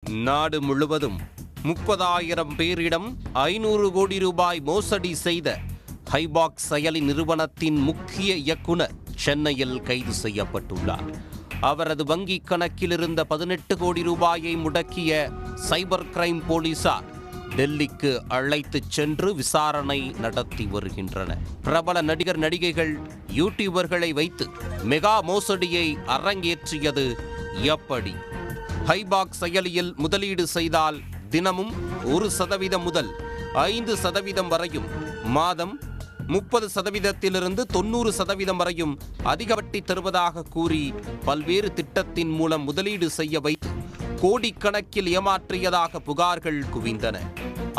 நாடு முழுவதும் 30,000 பேரிடம் 500 கோடி ரூபாய் மோசடி செய்த ஹைபாக்ஸ் செயலி நிறுவனத்தின் முக்கிய இயக்குனர் சென்னையில் கைது செய்யப்பட்டுள்ளார். அவரது வங்கிக் கணக்கில் இருந்த 18 கோடி ரூபாயை முடக்கிய சைபர் கிரைம் போலீசார் டெல்லிக்கு அழைத்துச் சென்று விசாரணை நடத்தி வருகின்றனர். பிரபல நடிகர் நடிகைகள் யூடியூபர்களை வைத்து மெகா மோசடியை அரங்கேற்றியது எப்படி? ஹைபாக்ஸ் செயலியில் முதலீடு செய்தால் தினமும் 1% முதல் 5% வரையும், மாதம் 30%-லிருந்து 90% வரையும் அதிக வட்டி தருவதாக கூறி பல்வேறு திட்டத்தின் மூலம் முதலீடு செய்ய வைத்து கோடிக்கணக்கில் ஏமாற்றியதாக புகார்கள் குவிந்தன.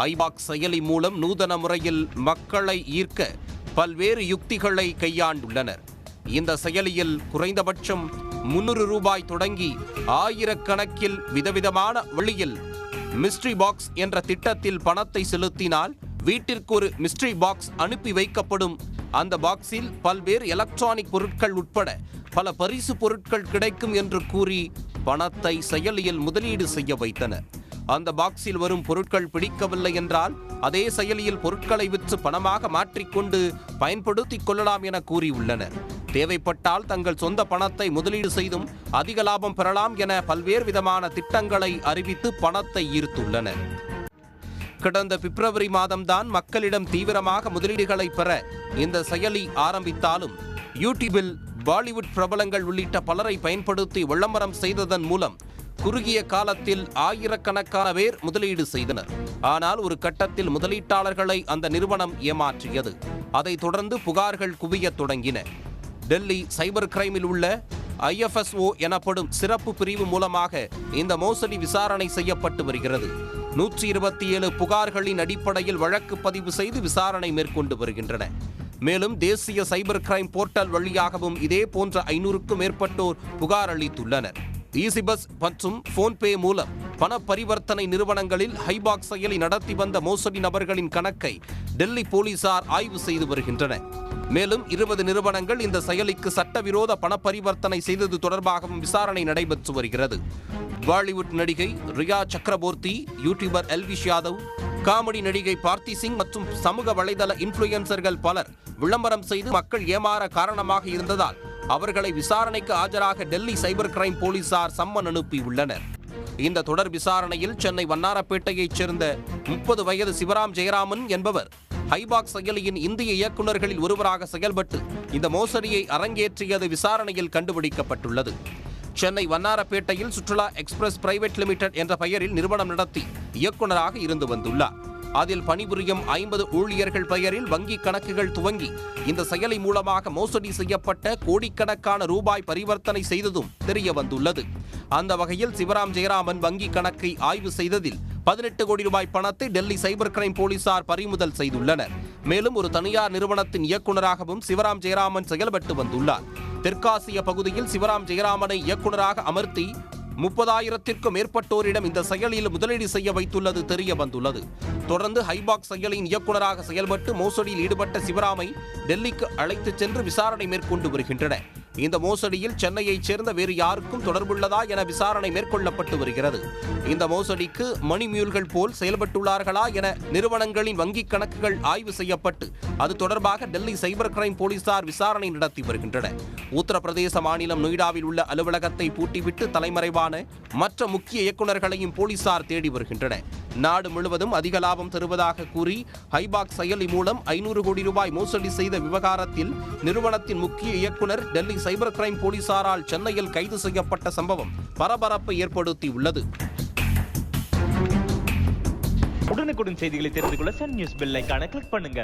ஹைபாக்ஸ் செயலி மூலம் நூதன முறையில் மக்களை ஈர்க்க பல்வேறு யுக்திகளை கையாண்டுள்ளனர். இந்த செயலியில் குறைந்தபட்சம் 300 ரூபாய் தொடங்கி ஆயிரக்கணக்கில் விதவிதமான வழியில் மிஸ்ட்ரி பாக்ஸ் என்ற திட்டத்தில் பணத்தை செலுத்தினால் வீட்டிற்கு ஒரு மிஸ்ட்ரி பாக்ஸ் அனுப்பி வைக்கப்படும். அந்த பாக்ஸில் பல்வேறு எலக்ட்ரானிக் பொருட்கள் உட்பட பல பரிசு பொருட்கள் கிடைக்கும் என்று கூறி பணத்தை செயலியில் முதலீடு செய்ய வைத்தனர். அந்த பாக்ஸில் வரும் பொருட்கள் பிடிக்கவில்லை என்றால் அதே செயலியில் பொருட்களை விற்று பணமாக மாற்றிக்கொண்டு பயன்படுத்திக் கொள்ளலாம் என கூறியுள்ளனர். தேவைப்பட்டால் தங்கள் சொந்த பணத்தை முதலீடு செய்தும் அதிக லாபம் பெறலாம் என பல்வேறு விதமான திட்டங்களை அறிவித்து பணத்தை ஈர்த்துள்ளனர். கடந்த பிப்ரவரி மாதம்தான் மக்களிடம் தீவிரமாக முதலீடுகளை பெற இந்த செயலி ஆரம்பித்தாலும் யூடியூபில் பாலிவுட் பிரபலங்கள் உள்ளிட்ட பலரை பயன்படுத்தி விளம்பரம் செய்ததன் மூலம் குறுகிய காலத்தில் ஆயிரக்கணக்கான பேர் முதலீடு செய்தனர். ஆனால் ஒரு கட்டத்தில் முதலீட்டாளர்களை அந்த நிறுவனம் ஏமாற்றியது. அதைத் தொடர்ந்து புகார்கள் குவியத் தொடங்கின. டெல்லி சைபர் கிரைமில் உள்ள IFSO எனப்படும் சிறப்பு பிரிவு மூலமாக இந்த மோசடி விசாரணை செய்யப்பட்டு வருகிறது. 127 புகார்களின் அடிப்படையில் வழக்கு பதிவு செய்து விசாரணை மேற்கொண்டு வருகின்றன. மேலும் தேசிய சைபர் கிரைம் போர்ட்டல் வழியாகவும் இதே போன்ற 500க்கும் மேற்பட்டோர் புகார் அளித்துள்ளனர். ஈசிபஸ் மற்றும் போன்பே மூலம் பண பரிவர்த்தனை நிறுவனங்களில் ஹைபாக்ஸ் செயலி நடத்தி வந்த மோசடி நபர்களின் கணக்கை டெல்லி போலீசார் ஆய்வு செய்து வருகின்றனர். மேலும் 20 நிறுவனங்கள் இந்த செயலிக்கு சட்டவிரோத பண பரிவர்த்தனை செய்தது தொடர்பாகவும் விசாரணை நடைபெற்று வருகிறது. பாலிவுட் நடிகை ரியா சக்கரபோர்த்தி, யூடியூபர் எல்விஷ் யாதவ், காமெடி நடிகை பார்த்தி சிங் மற்றும் சமூக வலைதள இன்ஃப்ளூயன்சர்கள் பலர் விளம்பரம் செய்து மக்கள் ஏமாற காரணமாக இருந்ததால் அவர்களை விசாரணைக்கு ஆஜராக டெல்லி சைபர் கிரைம் போலீசார் சம்மன் அனுப்பியுள்ளனர். இந்த தொடர் விசாரணையில் சென்னை வண்ணாரப்பேட்டையைச் சேர்ந்த 30 வயது சிவராம் ஜெயராமன் என்பவர் ஹைபாக்ஸ் செயலியின் இந்திய இயக்குநர்களில் ஒருவராக செயல்பட்டு இந்த மோசடியை அரங்கேற்றியது விசாரணையில் கண்டுபிடிக்கப்பட்டுள்ளது. சென்னை வண்ணாரப்பேட்டையில் சுற்றுலா எக்ஸ்பிரஸ் பிரைவேட் லிமிடெட் என்ற பெயரில் நிறுவனம் நடத்தி இயக்குநராக இருந்து வந்துள்ளார். அதில் பணிபுரியும் 50 ஊழியர்கள் பெயரில் வங்கி கணக்குகள் துவங்கி இந்த செயலி மூலமாக மோசடி செய்யப்பட்ட கோடிக்கணக்கான ரூபாய் பரிவர்த்தனை செய்ததும் தெரிய வந்துள்ளது. அந்த வகையில் சிவராம் ஜெயராமன் வங்கி கணக்கை ஆய்வு செய்ததில் 18 கோடி ரூபாய் பணத்தை டெல்லி சைபர் கிரைம் போலீசார் பறிமுதல் செய்துள்ளனர். மேலும் ஒரு தனியார் நிறுவனத்தின் இயக்குநராகவும் சிவராம் ஜெயராமன் செயல்பட்டு வந்துள்ளார். தெற்காசிய பகுதியில் சிவராம் ஜெயராமனை இயக்குநராக அமர்த்தி 30,000க்கும் மேற்பட்டோரிடம் இந்த செயலியில் முதலீடு செய்ய வைத்துள்ளது தெரிய வந்துள்ளது. தொடர்ந்து ஹைபாக்ஸ் செயலியின் இயக்குநராக செயல்பட்டு மோசடியில் ஈடுபட்ட சிவராமை டெல்லிக்கு அழைத்துச் சென்று விசாரணை மேற்கொண்டு வருகின்றன. இந்த மோசடியில் சென்னையைச் சேர்ந்த வேறு யாருக்கும் தொடர்புள்ளதா என விசாரணை மேற்கொள்ளப்பட்டு வருகிறது. இந்த மோசடிக்கு மணி மியூல்கள் போல் செயல்பட்டுள்ளார்களா என நிறுவனங்களின் வங்கிக் கணக்குகள் ஆய்வு செய்யப்பட்டு அது தொடர்பாக டெல்லி சைபர் கிரைம் போலீசார் விசாரணை நடத்தி வருகின்றனர். உத்தரப்பிரதேச மாநிலம் நொய்டாவில் உள்ள அலுவலகத்தை பூட்டிவிட்டு தலைமறைவான மற்ற முக்கிய இயக்குநர்களையும் போலீசார் தேடி வருகின்றனர். நாடு முழுவதும் அதிக லாபம் தருவதாக கூறி ஹைபாக்ஸ் செயலி மூலம் 500 கோடி ரூபாய் மோசடி செய்த விவகாரத்தில் நிறுவனத்தின் முக்கிய இயக்குனர் டெல்லி சைபர் கிரைம் போலீசாரால் சென்னையில் கைது செய்யப்பட்ட சம்பவம் பரபரப்பை ஏற்படுத்தியுள்ளது. உடனுக்குடன் செய்திகளை தெரிந்து கொள்ள சன் நியூஸ் பெல் ஐகானை கிளிக் பண்ணுங்க.